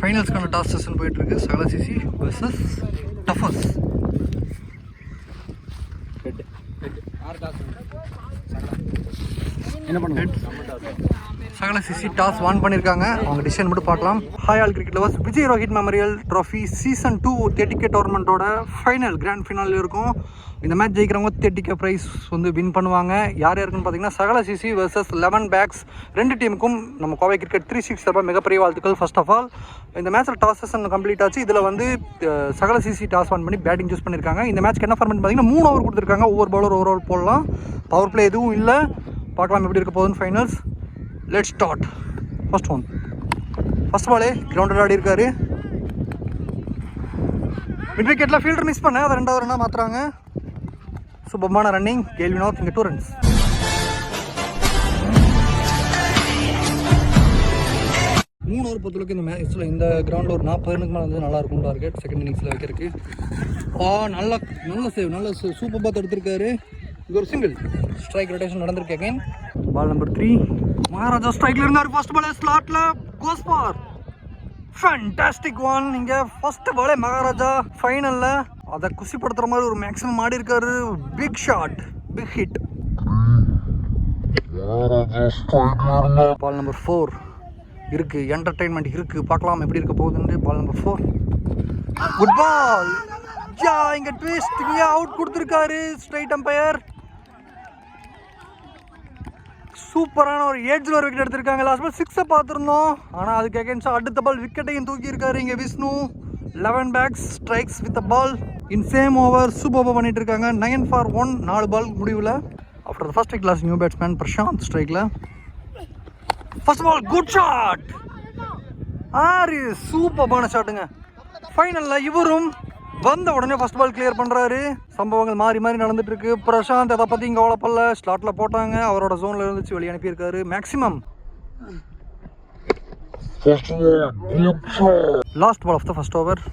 ஃபைனல்ஸ்க்கான toss session போயிட்டுருக்கு. சகல CC versus டஃபர்ஸ். என்ன பண்ணுங்க? சகல சிசி டாஸ் வான் பண்ணியிருக்காங்க. அவங்க டிசிஷன் மட்டும் பார்க்கலாம். Hi all cricket lovers, Vijay Rohit memorial trophy season 2 30K டோர்னமெண்ட்டோட ஃபைனல் கிராண்ட் ஃபினால் இருக்கும். இந்த மேட்ச் ஜெயிக்கிறவங்க 30K ப்ரைஸ் வந்து வின் பண்ணுவாங்க. யார் யாருக்குன்னு பார்த்தீங்கன்னா சகல சிசி வர்சஸ் 11 பேக்ஸ். ரெண்டு டீமுக்கும் நம்ம கோவை கிரிக்கெட் 360 மிகப்பெரிய வாழ்த்துக்கள். ஃபர்ஸ்ட் ஆஃப் ஆல் இந்த மேட்ச்சில் டாஸ் செஷன் கம்ப்ளீட் ஆச்சு. இதில் வந்து சகல சிசி டாஸ் ஆன் பண்ணி பேட்டிங் சூஸ் பண்ணியிருக்காங்க. இந்த மேட்ச்க்கு என்ன ஃபார்மேட் பார்த்தீங்கன்னா 3 ஓவர் கொடுத்துருக்காங்க. ஒவ்வொரு பவுலர் ஒரு ஓவர் போடலாம். பவர் பிளே எதுவும் இல்லை. பார்க்கலாம் எப்படி இருக்க போகுதுன்னு ஃபைனல்ஸ். Let's start. ஃபர்ஸ்ட் பாலே கிரவுண்டட் ஆடி இருக்காரு. மிட் விக்கெட்டில் ஃபீல்டர் மிஸ் பண்ண அதை 2வது ரன்னாக மாற்றுறாங்க. சூப்பர்மான ரன்னிங். கேல் வினோத் இங்கே 2 runs. மூணு ஓவர் பொறுத்தளவுக்கு இந்த மேட்ச்சில் இந்த கிரவுண்டில் ஒரு 40 ரன்னுக்கு மேலே வந்து நல்லா இருக்கும் டார்கெட் செகண்ட் இன்னிங்ஸில் வைக்கிறதுக்கு. நல்ல சேவ் சூப்பர் பாத் எடுத்திருக்காரு. இது ஒரு சிங்கிள். ஸ்ட்ரைக் ரொட்டேஷன் நடந்திருக்கு. Again ball number 3. மகாராஜா ஸ்ட்ரைக்ல இருந்தார். ஃபர்ஸ்ட் பாலே ஸ்லாட்ல கோஸ் ஃபார் ஃபேண்டாஸ்டிக் ஒன். இங்கே ஃபர்ஸ்ட் பாலே மகாராஜா ஃபைனலில் அதை குசிப்படுத்துகிற மாதிரி ஒரு மேக்ஸிமம் ஆடி இருக்காரு. Big shot, big hit. Ball number 4 இருக்கு. என்டர்டைன்மெண்ட் இருக்கு. பார்க்கலாம் எப்படி இருக்க போகுதுன்னு. Ball number 4 good ball. இங்க ட்விஸ்ட். இங்க அவுட் கொடுத்துருக்காரு ஸ்ட்ரைட் அம்பையர். சூப்பரான ஒரு ஏஜ்ல ஒரு விக்கெட் எடுத்திருக்காங்க. லாஸ்ட் பால் 6 பார்த்துருந்தோம். ஆனால் அதுக்கு அகேன்ஸ்டா அடுத்த பால் விக்கெட்டையும் தூக்கி இருக்காரு இங்கே Vishnu. 11 packs strikes with ball in same over. சூப்பராக பண்ணிட்டு இருக்காங்க. 9 for 1 4 பால் முடிவில். After the first class new batsman Prashanth ஸ்ட்ரைக்ல. First ball good shot. சூப்பரான ஷாட்டுங்க. ஃபைனலில் இவரும் வந்த உடனே ஃபர்ஸ்ட் பால் கிளியர் பண்ணுறாரு. சம்பவங்கள் மாறி நடந்துட்டு இருக்கு. பிரசாந்த் அதை பற்றி இங்கே கவலைப்படல. ஸ்லாட்டில் போட்டாங்க. அவரோட ஜோனில் இருந்துச்சு வெளியே அனுப்பியிருக்காரு. Maximum last ball of the first over.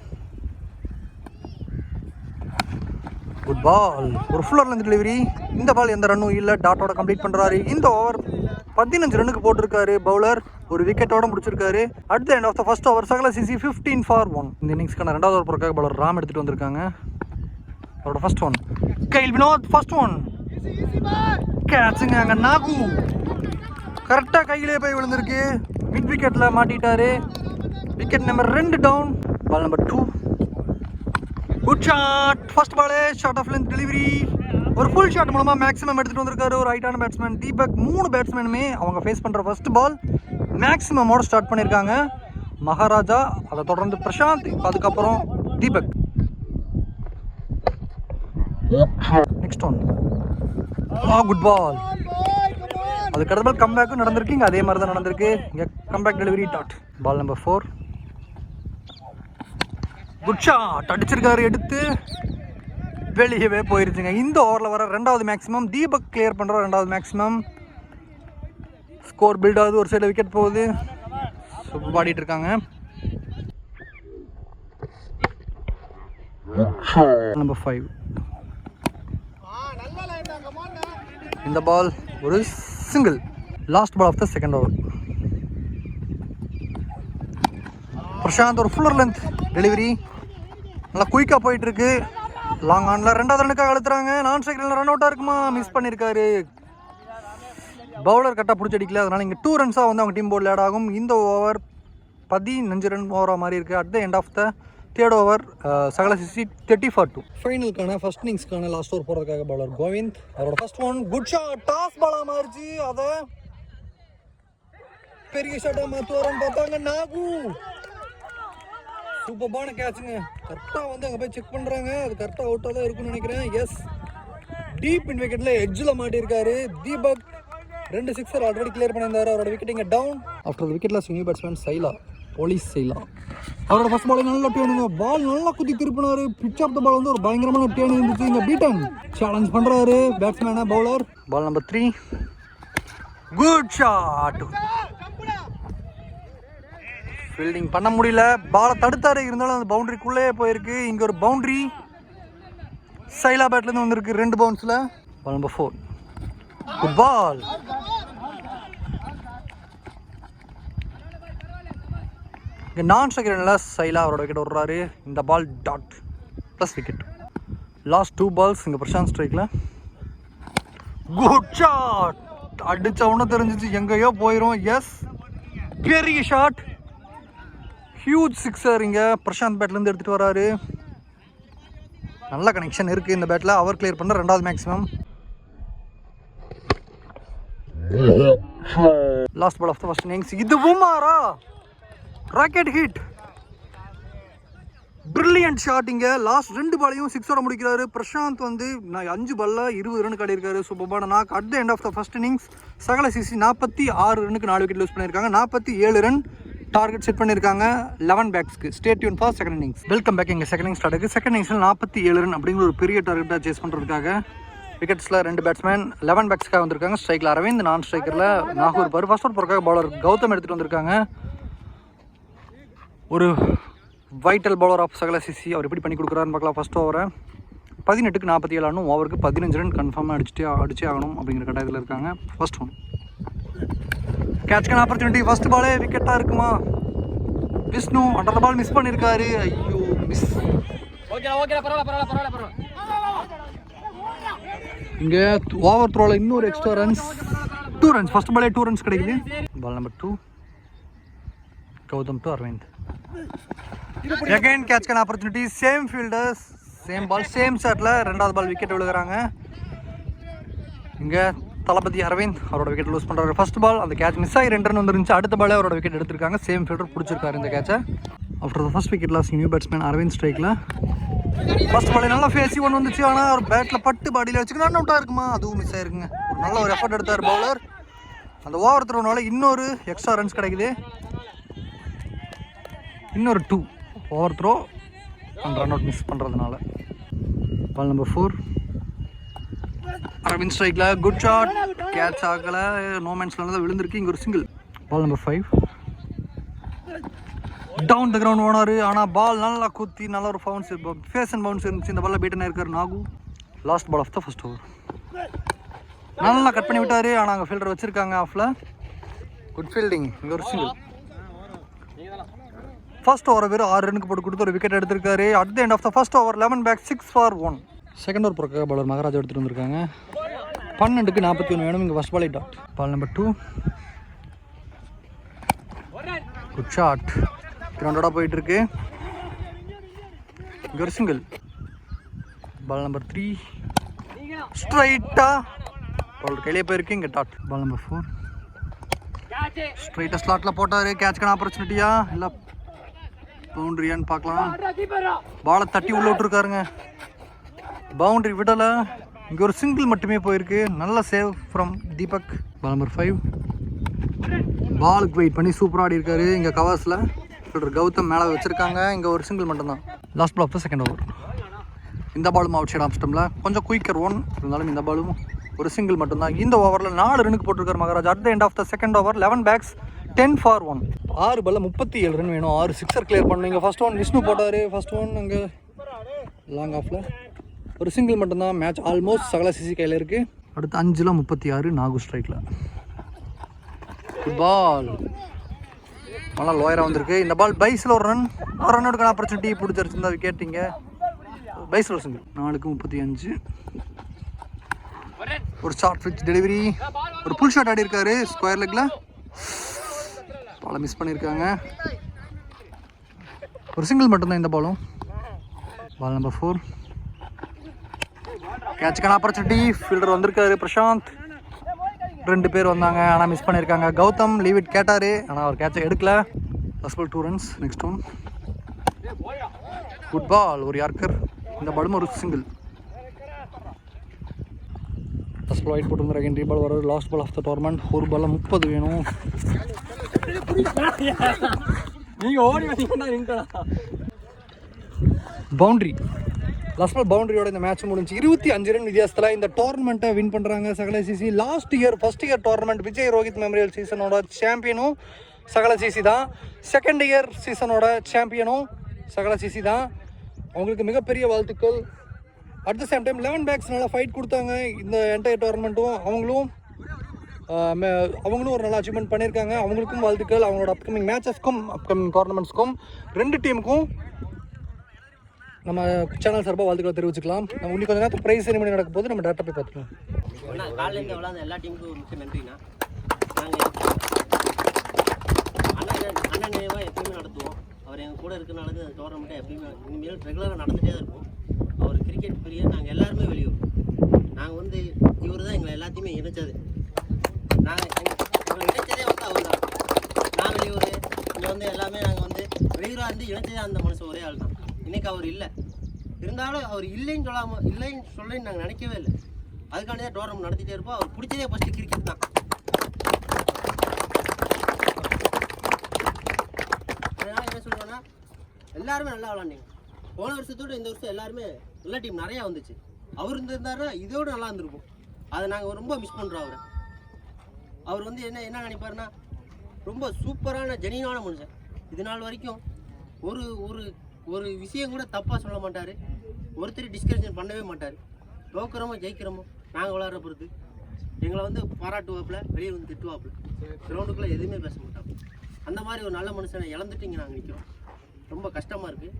Good ball. ஒரு ஃபுல்லர்லேருந்து டெலிவரி. இந்த பால் எந்த ரன்னும் இல்லை. டாட்டோட கம்ப்ளீட் பண்ணுறாரு. இந்த ஓவர் 15 ரன்னுக்கு போட்டிருக்காரு பவுலர். ஒரு விக்கெட்டோட முடிச்சிருக்காரு. At the end of the first over Sakala CC 15 for 1. இந்த இன்னிங்ஸ்க்கான 2வது ஓவர் போறதுக்காக பவுலர் ராம் எடுத்துட்டு வந்திருக்காங்க. அவரோட ஃபர்ஸ்ட் ஒன் கைல் வினோத். ஃபர்ஸ்ட் ஒன் கேட்சுங்க. அங்கே நாகு கரெக்டாக கையிலே போய் விழுந்திருக்கு. மிட் விக்கெட்டில் மாட்டிட்டாரு. Wicket number 2 down. Ball number 2 good shot. First பாலே ஷார்ட் ஆஃப் லென்த் டெலிவரி. ஒரு ஃபுல் ஷாட் மூலமாக மேக்ஸிமம் எடுத்துகிட்டு வந்திருக்காரு. ஒரு ஹைட்டான பேட்ஸ்மேன் தீபக். 3 பேட்ஸ்மேனுமே அவங்க ஃபேஸ் பண்ணுற ஃபர்ஸ்ட் பால் மேக்ஸிமமோட ஸ்டார்ட் பண்ணியிருக்காங்க. மகாராஜா, அதை தொடர்ந்து பிரசாந்த், அதுக்கப்புறம் Deepak. Next one good ball. அதுக்கு அடுத்த பால் கம்பேக்கும் நடந்திருக்கு. இங்கே அதே மாதிரி தான் நடந்திருக்கு. இங்கே comeback delivery dot. Ball number 4 good shot. அடிச்சிருக்காரு. எடுத்து வெளியவே போயிருச்சுங்க. இந்த ஓவரில் வர 2வது மேக்ஸிமம். தீபக் கிளியர் பண்ணுற 2வது மேக்ஸிமம். ஸ்கோர் பில்ட் ஆகுது. ஒரு சைடில் விக்கெட் போகுது. சூப்பர் பாடிட்டு இருக்காங்க. நம்பர் 5 இந்த பால் ஒரு single. Last ball of the second over. Prashanth ஒரு ஃபுல்லர் லென்த் டெலிவரி. நல்லா குயிக்காக போயிட்டு இருக்கு. லாங் ஆனில் 2வது ரன்னுக்காக அழுத்துறாங்க. நான் ஸ்ட்ரைக்கில் ரன் அவுட்டாக இருக்குமா? மிஸ் பண்ணியிருக்காரு. பவுலர் கரெக்டாக பிடிச்சி அடிக்கல. அதனால் இங்கே 2 ரன்ஸாக வந்து அவங்க டீம் போர்டில் ஆட் ஆகும். இந்த ஓவர் 15 ரன் ஓவராக மாதிரி இருக்குது. At the end of the 3rd over Sakala CC 30 for 2. ஃபைனலுக்கான ஃபர்ஸ்ட் இன்னிங்ஸ்க்கான லாஸ்ட் ஓவர் போகிறதுக்காக பவுலர் கோவிந்த். அவரோட first one good shot. Toss பாலாக மாறிச்சு. அதை பெரிய ஷாட்டாக மாற்றுவாரன்னு பார்த்தாங்க. நாகு சூப்பரான கேட்சுங்க. கரெக்டாக வந்து அங்கே போய் செக் பண்ணுறாங்க. அது கரெக்டாக அவுட்டாக தான் இருக்குன்னு நினைக்கிறேன். எஸ், டீப் இன் விக்கெட்டில் எட்ஜில் மாட்டியிருக்காரு. தீபக் 2 சிக்ஸர் ஆல்ரெடி கிளியர் பண்ணியிருந்தாரு. அவரோட விக்கெட் இங்கே down. After wicket loss new batsman Saila, police Saila. அவரோட ஃபர்ஸ்ட் பால் நல்லா டேனுங்க. பால் நல்லா குத்தி திருப்பினாரு. பிச் ஆஃப் த பால் வந்து ஒரு பயங்கரமான டேன் இருந்துச்சு. இங்கே பீட்டன் சேலஞ்ச் பண்ணுறாரு பேட்ஸ்மேனை bowler. Ball number 3 good shot. Fielding பண்ண முடியல. பாலை தடுத்தாரு. இருந்தாலும் அந்த பவுண்டரிக்குள்ளே போயிருக்கு. இங்கே ஒரு பவுண்டரி சைலா பேட்லேருந்து வந்திருக்கு 2 பவுன்ஸில். பால் நம்பர் 4 குட் பால். இங்கே நான் ஸ்ட்ரைக்கரில் சைலா அவரோட விக்கெட் விடுறாரு. இந்த ball dot plus wicket. Last 2 balls இங்கே பிரசாந்த் ஸ்ட்ரைக்கில். Good shot. அடிச்ச உடனே தெரிஞ்சிச்சு எங்கேயோ போயிடும். எஸ், பெரிய ஷாட், ஹியூஜ் சிக்ஸர். இங்கே பிரசாந்த் பேட்லேருந்து எடுத்துகிட்டு வராரு. நல்ல கனெக்ஷன் இருக்குது இந்த பேட்டில். அவர் கிளியர் பண்ண 2வது maximum. Last ball of the first innings. இது பூமாரா ராக்கெட் ஹிட், பிரில்லியன்ட் ஷாட். இங்கே லாஸ்ட் 2 பாலையும் 6ஓட முடிக்கிறாரு பிரசாந்த். வந்து 5 பால்ல 20 ரன் காட்டியிருக்காரு. சூப்பர்பான knock. At the end of the first innings Sakala CC 46 ரனுக்கு 4 விக்கெட் லூஸ் பண்ணியிருக்காங்க. 47 ரன் டார்கெட் செட் பண்ணியிருக்காங்க 11 பேக்ஸ்க்கு. Stay tune for second innings. Welcome back. எங்கள் செகண்ட் இன்னிங்ஸ் ஸ்டார்ட் ஆகுது. செகண்ட் இன்னிங்ஸில் 47 ரன் அப்படிங்கிற ஒரு பெரிய டார்கெட்டாக சேஸ் பண்ணுறதுக்காக விக்கெட்ஸில் 2 பேட்ஸ்மேன் 11 பேக்ஸ்க்காக வந்திருக்காங்க. ஸ்ட்ரைக்கில் அரவிந்த், நான் ஸ்ட்ரைக்கரில் நாகூர் பாரு. ஃபர்ஸ்ட் ஓவர் போகிறக்காக பவுலர் கௌதம் எடுத்துகிட்டு வந்திருக்காங்க. ஒரு வைட்டல் பவுலர் ஆஃப் சகல சிசி. அவர் எப்படி பண்ணி கொடுக்குறாருன்னு பார்க்கலாம். ஃபர்ஸ்ட் ஓவரை 18க்கு 47 ஆகணும். ஓவருக்கு 15 ரன் கன்ஃபார்மாக அடிச்சே ஆகணும் அப்படிங்கிற கட்டாயத்தில் இருக்காங்க. ஃபர்ஸ்ட் ஒன் கேட்ச்க்கான ஆப்பர்ச்சுனிட்டி. ஃபர்ஸ்ட் பாலே விக்கெட்டாக இருக்குமா? Vishnu under the ball miss பண்ணியிருக்காரு. ஐயோ மிஸ். இங்கே ஓவர் த்ரோவில் இன்னொரு எக்ஸ்ட்ரா ரன்ஸ், 2 ரன்ஸ். ஃபர்ஸ்ட் பாலே 2 ரன்ஸ் கிடைக்குது. Ball number 2 Gautham to Aravind. Again கேட்ச்க்கான opportunity. Same fielders, same ball, same ஷாட்டில் 2வது பால் விக்கெட் விழுகிறாங்க. இங்கே தளபதி அரவிந்த் அவரோட விக்கெட் லூஸ் பண்ணுறாரு. ஃபர்ஸ்ட் பால் அந்த கேட்ச் மிஸ் ஆகி 2 ரன் வந்துருந்துச்சு. அடுத்த பாலே அவரோட விக்கெட் எடுத்திருக்காங்க. சேம் ஃபீல்டர் பிடிச்சிருக்காரு இந்த கேட்சை. After the first wicket loss new batsman Aravind ஸ்ட்ரைக்கில். ஃபர்ஸ்ட் பாலே நல்லா ஃபேஸி ஒன்று வந்துச்சு. ஆனால் அவர் பேட்டில் பட்டு பாடியில் வச்சுக்க ரன் அவுட்டாக இருக்குமா? அதுவும் மிஸ் ஆயிருக்குங்க. ஒரு நல்ல ஒரு எஃபர்ட் எடுத்தார் பவுலர். அந்த ஓவர் த்ரோனால இன்னொரு எக்ஸ்ட்ரா ரன்ஸ் கிடைக்குது. இன்னொரு 2 over throw and run out miss பண்ணுறதுனால. பால் நம்பர் 4 அரவிந்த் ஸ்ட்ரைக்கில். குட் ஷாட், கேட்ச் ஆகலை. நோ மேன்ஸ்ல தான் விழுந்திருக்கு. இங்கே ஒரு single. Ball number 5 down the ground ஓனாரு. ஆனால் பால் நல்லா குத்தி நல்ல ஒரு பவுன்ஸ், ஃபேஸ் அண்ட் பவுன்ஸ் இருந்துச்சு. இந்த பாலில் பீட்டனாக இருக்கார் Nagu. Last ball of the first over நல்லா கட் பண்ணி விட்டார். ஆனால் அங்கே ஃபீல்டர் வச்சுருக்காங்க ஆஃபில். Good fielding. இங்கே ஒரு சிங்கிள். ஃபர்ஸ்ட் ஓவர் வெறும் 6 ரனுக்கு போட்டு கொடுத்து ஒரு விக்கெட் எடுத்திருக்காரு. At the end of the first over 11 pack 6 for 1. Second over போகிறக்காக பவுலர் மகாராஜா எடுத்துகிட்டு வந்திருக்காங்க. 12க்கு 41 வேணும். இங்கே first ball dot. Ball number 2 good shot, கிரவுண்டோட போயிட்டு இருக்கு. இங்கே ஒரு சிங்கிள். பால் நம்பர் 3 ஸ்ட்ரைட்டாக பவுலர் கையிலே போயிருக்கு. இங்கே டாட். பால் நம்பர் 4 ஸ்ட்ரைட்டாக ஸ்லாட்டில் போட்டார். கேட்ச்க்கான ஆப்பர்ச்சுனிட்டியா இல்லை பவுண்ட்ரியான்னு பார்க்கலாம். பாலை தட்டி உள்ள விட்டுருக்காருங்க. பவுண்ட்ரி விடலை. இங்கே ஒரு சிங்கிள் மட்டுமே போயிருக்கு. நல்ல save from Deepak. Ball number 5 பாலுக்கு வெயிட் பண்ணி சூப்பராக ஆடி இருக்காரு. இங்கே கவர்ஸில் ஃபீல்டர் கௌதம் மேலே வச்சுருக்காங்க. இங்கே ஒரு சிங்கிள் மட்டும்தான். Last ball of the second over. இந்த பாலும் அவுட் சைட் ஆஃப் ஸ்டம்பில் கொஞ்சம் குயிக்கர் ஒன் இருந்தாலும் இந்த பாலும் ஒரு சிங்கிள் மட்டும்தான். இந்த ஓவரில் 4 ரனுக்கு போட்டிருக்காரு Maharaj. At the end of the second over 11 packs 10 for 1. 6 பால்ல 37 ரன் வேணும். 6 சிக்ஸர் கிளியர் பண்ணணும். இங்கே ஃபர்ஸ்ட் ஒன் விஷ்ணு போட்டார். ஃபர்ஸ்ட் ஒன் அங்கே லாங் ஆஃபில் ஒரு சிங்கிள் மட்டும்தான். மேட்ச் ஆல்மோஸ்ட் சகல சிசி கையில் இருக்குது. அடுத்து 5ல் 36 நாகு ஸ்ட்ரைக்கில். குட் பால் நல்லா லோயராக வந்திருக்கு. இந்த பால் பைஸில் ஒரு ரன் அவுட்கான ஆப்பர்ச்சுனிட்டி பிடிச்சிருச்சிருந்தா விக்கெட். இங்கே பைஸில் ஒரு சிங்கிள். 4க்கு 35. ஒரு ஷார்ட் பிச் டெலிவரி, ஒரு புல் ஷாட் ஆடி இருக்காரு ஸ்கொயர் லெக்கில். பாலை மிஸ் பண்ணியிருக்காங்க. ஒரு சிங்கிள் மட்டும்தான் இந்த பாலும். பால் நம்பர் 4 கேட்ச்க்கான ஆப்பர்ச்சுனிட்டி. ஃபீல்டர் வந்திருக்காரு பிரசாந்த். 2 பேர் வந்தாங்க ஆனால் மிஸ் பண்ணியிருக்காங்க. கௌதம் லீவ் இட் கேட்டார் ஆனால் அவர் கேட்சை எடுக்கல. First ball 2 runs. Next one good ball, ஒரு யார்க்கர். இந்த பாலும் ஒரு சிங்கிள். ஃபர்ஸ்ட் பால் ஒயிட் போட்டு செகண்ட் பால் வர. Last ball of the tournament. ஒரு பால்ல 30 வேணும். பவுண்டரி. லாஸ்ட் பால் பவுண்டரியோட இந்த மேட்ச் முடிஞ்சு 25 ரன் வித்தியாசத்தில் இந்த டோர்னமெண்ட்டை வின் பண்ணுறாங்க Sakala CC. Last year first year tournament Vijay Rohit memorial சீசனோட சாம்பியனும் சகல சிசி தான். செகண்ட் இயர் சீசனோட சாம்பியனும் சகல சிசி தான். அவங்களுக்கு மிகப்பெரிய வாழ்த்துக்கள். At the same time 11 packs நல்லா ஃபைட் கொடுத்தாங்க இந்த என்டையர் டோர்னமெண்ட்டும். அவங்களும் அவங்களும் ஒரு நல்ல அச்சீவ்மெண்ட் பண்ணியிருக்காங்க. அவங்களுக்கும் வாழ்த்துக்கள். அவங்களோட அப்கமிங் மேட்சஸ்க்கும் அப்கமிங் டோர்னமெண்ட்ஸ்க்கும் 2 டீமுக்கும் நம்ம சேனல் சார்பாக வாழ்த்துக்களை தெரிவிச்சுக்கலாம். நம்ம இன்னும் கொஞ்சம் நேரத்தில் ப்ரைஸ் செரிமனி நடக்கும் போது நம்ம டேரக்டாக போய் பார்த்துக்கலாம். காலையில் விளாந்த எல்லா டீமுக்கும் மிக்க நன்றிண்ணா. நாங்கள் அண்ணன் நினைவாக எப்பயுமே நடத்துவோம். அவர் எங்கள் கூட இருக்கிறனால அந்த டோர்னமெண்ட்டை எப்பயுமே இனிமேல் ரெகுலராக நடந்துகிட்டே தான் இருக்கும். அவர் கிரிக்கெட் பிரியர். நாங்கள் எல்லாருமே வெளியூர். நாங்கள் வந்து இவர் தான் எங்களை எல்லாத்தையுமே இணைச்சது. எங்களை இணைச்சதே வந்து அவர் தான். நான் வெளியூர், இங்கே வந்து எல்லாமே நாங்கள் வந்து வெளியூராக இருந்து இணைச்சதே அந்த மனுஷன் ஒரே ஆள் தான். இன்றைக்கி அவர் இல்லை. இருந்தாலும் அவர் இல்லைன்னு சொல்லன்னு நாங்கள் நினைக்கவே இல்லை. அதுக்காண்டி தான் டோர்னமெண்ட் நடத்திட்டே இருப்போம். அவர் பிடிச்சதே ஃபஸ்ட்டு கிரிக்கெட் தான். அதனால் என்ன சொல்லுவேன்னா, எல்லாருமே நல்லா விளாண்டிங்க. போன வருஷத்தோடு இந்த வருஷம் எல்லாருமே நல்ல டீம் நிறையா வந்துச்சு. அவர் இருந்திருந்தாருன்னா இதோடு நல்லா இருந்திருக்கும். அதை நாங்கள் ரொம்ப மிஸ் பண்ணுறோம். அவர் வந்து என்ன நினைப்பாருன்னா, ரொம்ப சூப்பரான ஜெனியூனான மனுஷன். இது நாள் வரைக்கும் ஒரு ஒரு ஒரு விஷயம் கூட தப்பாக சொல்ல மாட்டார். ஒருத்தர் டிஸ்கஷன் பண்ணவே மாட்டார். தோக்குறோமோ ஜெயிக்கிறோமோ நாங்கள் விளாட்ற பொறுத்து எங்களை வந்து பாராட்டுவாப்பில், வெளியே வந்து திட்டுவாப்பில். கிரவுண்டுக்குள்ளே எதுவுமே பேச மாட்டோம். அந்த மாதிரி ஒரு நல்ல மனுஷனை இழந்துட்டு இங்கே நாங்கள் நிற்கிறோம். ரொம்ப கஷ்டமாக இருக்குது.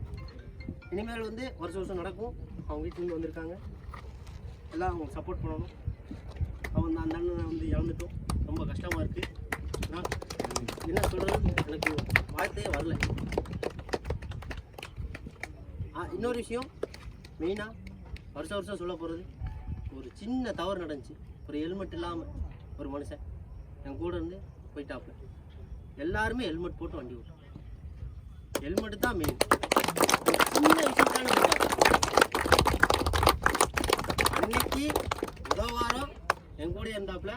இனிமேல் வந்து வருஷம் நடக்கும். அவங்க வீட்டிலேருந்து வந்திருக்காங்க. எல்லாம் அவங்க சப்போர்ட் பண்ணணும். அவங்க அந்த அண்ணனை வந்து இழந்துட்டோம். ரொம்ப கஷ்டமாக இருக்குது. நான் என்ன சொல்கிறது, எனக்கு வார்த்தையே வரல. இன்னொரு விஷயம் மெயினாக வருஷம் சொல்ல போகிறது, ஒரு சின்ன தவறு நடந்துச்சு. ஒரு ஹெல்மெட் இல்லாமல் ஒரு மனுஷன் என் கூட இருந்து போயிட்டாப்புல. எல்லாருமே ஹெல்மெட் போட்டு வண்டி ஓட்டும். ஹெல்மெட்டு தான் மெயின். சின்ன விஷயத்தான அன்னைக்கு முதல் வாரம் என் கூட இருந்தாப்புல.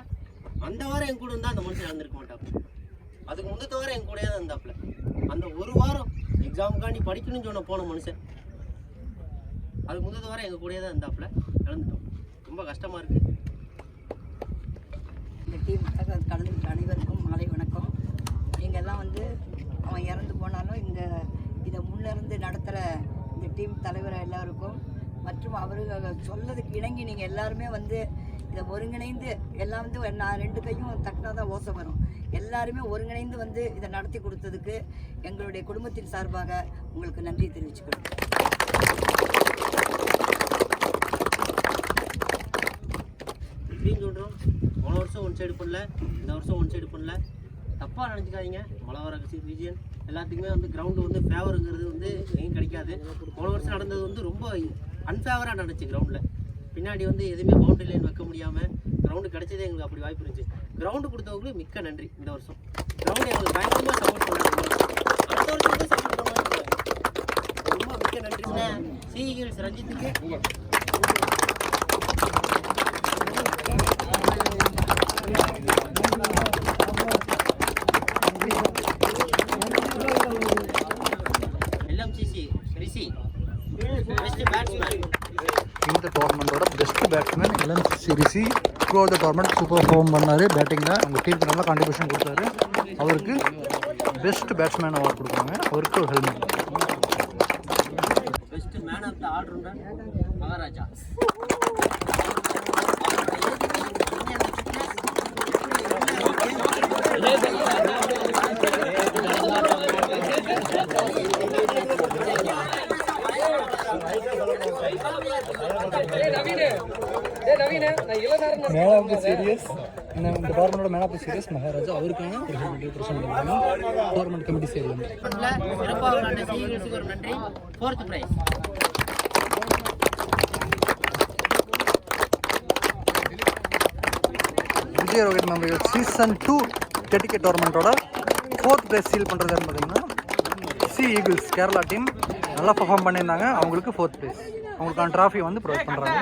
அந்த வாரம் என் கூட இருந்தால் அந்த மனுஷன் இறந்துருக்க மாட்டாப்புல. அதுக்கு முந்தத்த வாரம் என் கூடயே தான் இருந்தாப்புல. அந்த ஒரு வாரம் எக்ஸாமுக்காண்டி படிக்கணும்னு சொன்ன போன மனுஷன் அதுக்கு முந்தத்த வாரம் எங்கள் கூடயே தான் இருந்தாப்புல. இழந்துட்டோம். ரொம்ப கஷ்டமாக இருக்குது. இந்த டீம் கலந்துக்கிட்ட அனைவருக்கும் மாலை வணக்கம். எங்கெல்லாம் வந்து அவன் இறந்து போனாலும் இதை முன்னிருந்து நடத்துகிற இந்த டீம் தலைவர் எல்லாருக்கும் மற்றும் அவர்கள் சொல்லதுக்கு இணங்கி நீங்கள் எல்லாருமே வந்து இதை ஒருங்கிணைந்து எல்லாம் வந்து நான் 2 கையும் தட்டினா தான் ஓசை வரும். எல்லாருமே ஒருங்கிணைந்து வந்து இதை நடத்தி கொடுத்ததுக்கு எங்களுடைய குடும்பத்தின் சார்பாக உங்களுக்கு நன்றி தெரிவிச்சுக்கிறோம். எப்படின்னு சொல்கிறோம், போன வருஷம் ஒன் சைடு பண்ணல, இந்த வருஷம் ஒன் சைடு பண்ணல. தப்பாக நினச்சிக்காதீங்க. மழை வர ரீஜியன் எல்லாத்துக்குமே வந்து கிரவுண்டு வந்து ஃபேவருங்கிறது வந்து எங்கேயும் கிடைக்காது. போன வருஷம் நடந்தது வந்து ரொம்ப அன்ஃபேவராக நடந்துச்சு. கிரவுண்டில் பின்னாடி வந்து எதுவுமே பவுண்டரி லைன் வைக்க முடியாமல் கிரவுண்டு கிடைச்சதே எங்களுக்கு அப்படி வாய்ப்பு இருந்துச்சு. கிரவுண்டு கொடுத்தவங்களுக்கு மிக்க நன்றி. இந்த வருஷம் கிரவுண்டு எங்களுக்கு பயங்கரமாக சப்போர்ட் பண்ணாங்க. அடுத்த வருஷத்துக்கு சப்போர்ட் பண்ணாங்க. ரொம்ப மிக்க நன்றிங்க. சிஇஎல்ஸ் ரஞ்சித்துக்கு இந்த டோர்னமெண்ட்டோட best batsman LMC Rishi. Throughout the tournament super perform பண்ணார். பேட்டிங்கில் அவங்க டீமுக்கு நல்லா கான்ட்ரிபியூஷன் கொடுத்தாரு. அவருக்கு பெஸ்ட் பேட்ஸ்மேன் அவார்டு கொடுக்குறாங்க. அவருக்கு ஒரு helmet. Best man of the allrounder Maharaja. Man of the series இந்த டோர்னமெண்டோட man of the series Maharaja. அவருக்கான ஒரு ஹெல்மெட் பிரசன்ட் பண்ணுறாங்க டோர்னமெண்ட் கமிட்டி சைடில். சிறப்பாக விளையாண்ட சிஇஎல்ஸுக்கு ஒரு நன்றி. 4th prize Vijay Rohit memorial season 2 dedicate டோர்னமெண்ட்டோட 4th பிரைஸ் சீல் பண்ணுறதுன்னு பார்த்தீங்கன்னா சி ஈகிள்ஸ் கேரளா டீம் நல்லா பர்ஃபார்ம் பண்ணியிருந்தாங்க. அவங்களுக்கு 4th பிரைஸ், அவங்களுக்கான ட்ராஃபி வந்து ப்ரொவைட் பண்ணுறாங்க.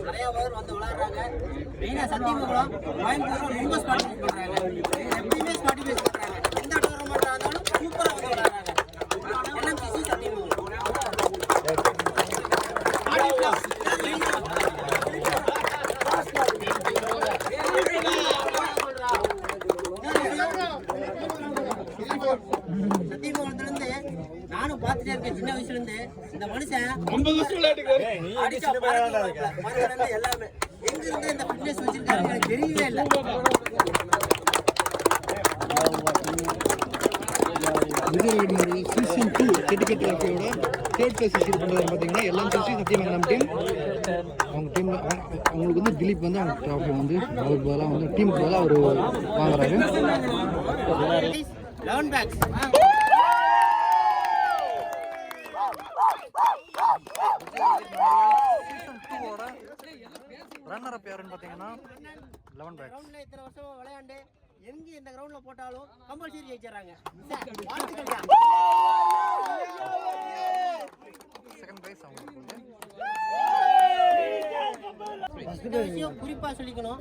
நிறைய பேர் வந்து விளையாடுறாங்க. மெயினாக சத்தியமங்கலம் கோயம்புத்தூர் ரொம்ப ஸ்பாட்டிஃபை பண்ணுறாங்க. எப்பயுமே ஸ்பாட்டிஃபை பண்ணுறாங்க. எந்த டோர்னமெண்ட்டாக இருந்தாலும் சூப்பராக வந்து விளையாடுறாங்க. எல்எம்சிசி சத்தியமங்கலம் சத்தியமங்கலத்துலேருந்து நானும் பார்த்துட்டே இருக்கேன். சின்ன வயசுலேருந்து இந்த மனுஷன் எல்லாமே எங்கிருந்து இந்த எனக்கு தெரியவே இல்லை. சீசன் 2 டெடிகேட் ட்ராஃபியோட தேர்ட் பிளேஸ் ரிசீவ் பண்ணுறது பார்த்தீங்கன்னா எல்என்சிசி சத்தியமங்கலம் டீம். அவங்க டீமில் அவங்களுக்கு வந்து திலீப் வந்து அவங்க ட்ராஃபி வந்து அவருக்கு பதிலாக வந்து டீமுக்கு பதிலாக அவர் வாங்குறாரு. 11 பேக்ஸ். சீசன் 2ஓட ரன்னர் அப் யாருன்னு பார்த்தீங்கன்னா 11 பேக்ஸ். கிரவுண்ட்ல இத்தனை வருஷமா விளையாண்டு எங்க இந்த கிரவுண்ட்ல போட்டாலும் கம்பல்சரி ஜெயிச்சிடறாங்க. வாழ்த்துக்கள் சார். செகண்ட் பிரைஸ் அவங்களுக்கு. இந்த விஷயம் குறிப்பா சொல்லிக்கணும்,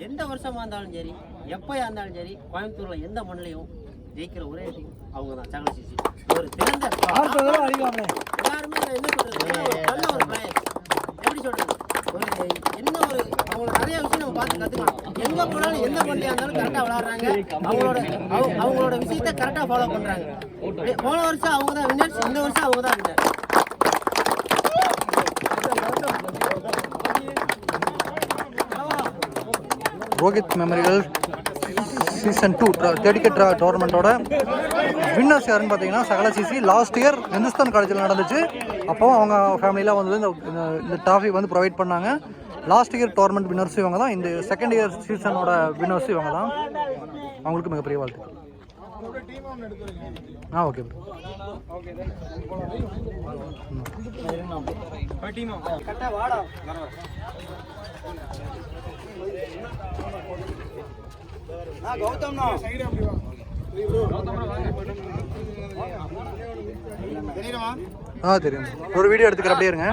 எந்த வருஷமா இருந்தாலும் சரி, எப்பயா இருந்தாலும் சரி, கோயம்புத்தூர்ல எந்த மண்ணிலையும் ஜெயிக்கிற ஒரே டீம் அவங்க தான் சகல சிசி. ஒரு திறந்த எல்லாருமே என்ன சொல்றது, நல்ல ஒரு பிளேயர். எப்படி சொல்றது, ஒரு என்ன ஒரு அவங்களோட நிறைய விஷயம் நம்ம பார்த்து கற்றுக்கலாம். எங்க போனாலும் எந்த பண்டிகை இருந்தாலும் கரெக்டாக விளையாடுறாங்க. அவங்களோட விஷயத்த கரெக்டாக ஃபாலோ பண்ணுறாங்க. போன வருஷம் அவங்க தான் வின்னர்ஸ், இந்த வருஷம் அவங்க தான் winner. Rohit memorial season 2 dedicate டோர்னமெண்ட்டோட வின்னர்ஸ் யாருன்னு பார்த்தீங்கன்னா சகல சிசி. லாஸ்ட் இயர் இந்துஸ்தான் காலேஜில் நடந்துச்சு. அப்போவும் அவங்க ஃபேமிலியில் வந்து இந்த ட்ராஃபி வந்து ப்ரொவைட் பண்ணாங்க. லாஸ்ட் இயர் டோர்னமெண்ட் வின்னர்ஸ் இவங்க தான். இந்த செகண்ட் இயர் சீசனோட வின்னர்ஸ் இவங்க தான். அவங்களுக்கு மிகப்பெரிய வாழ்த்து. Okay bro. தெரியும். ஒரு வீடியோ எடுத்துக்கிற அப்படியே இருங்க.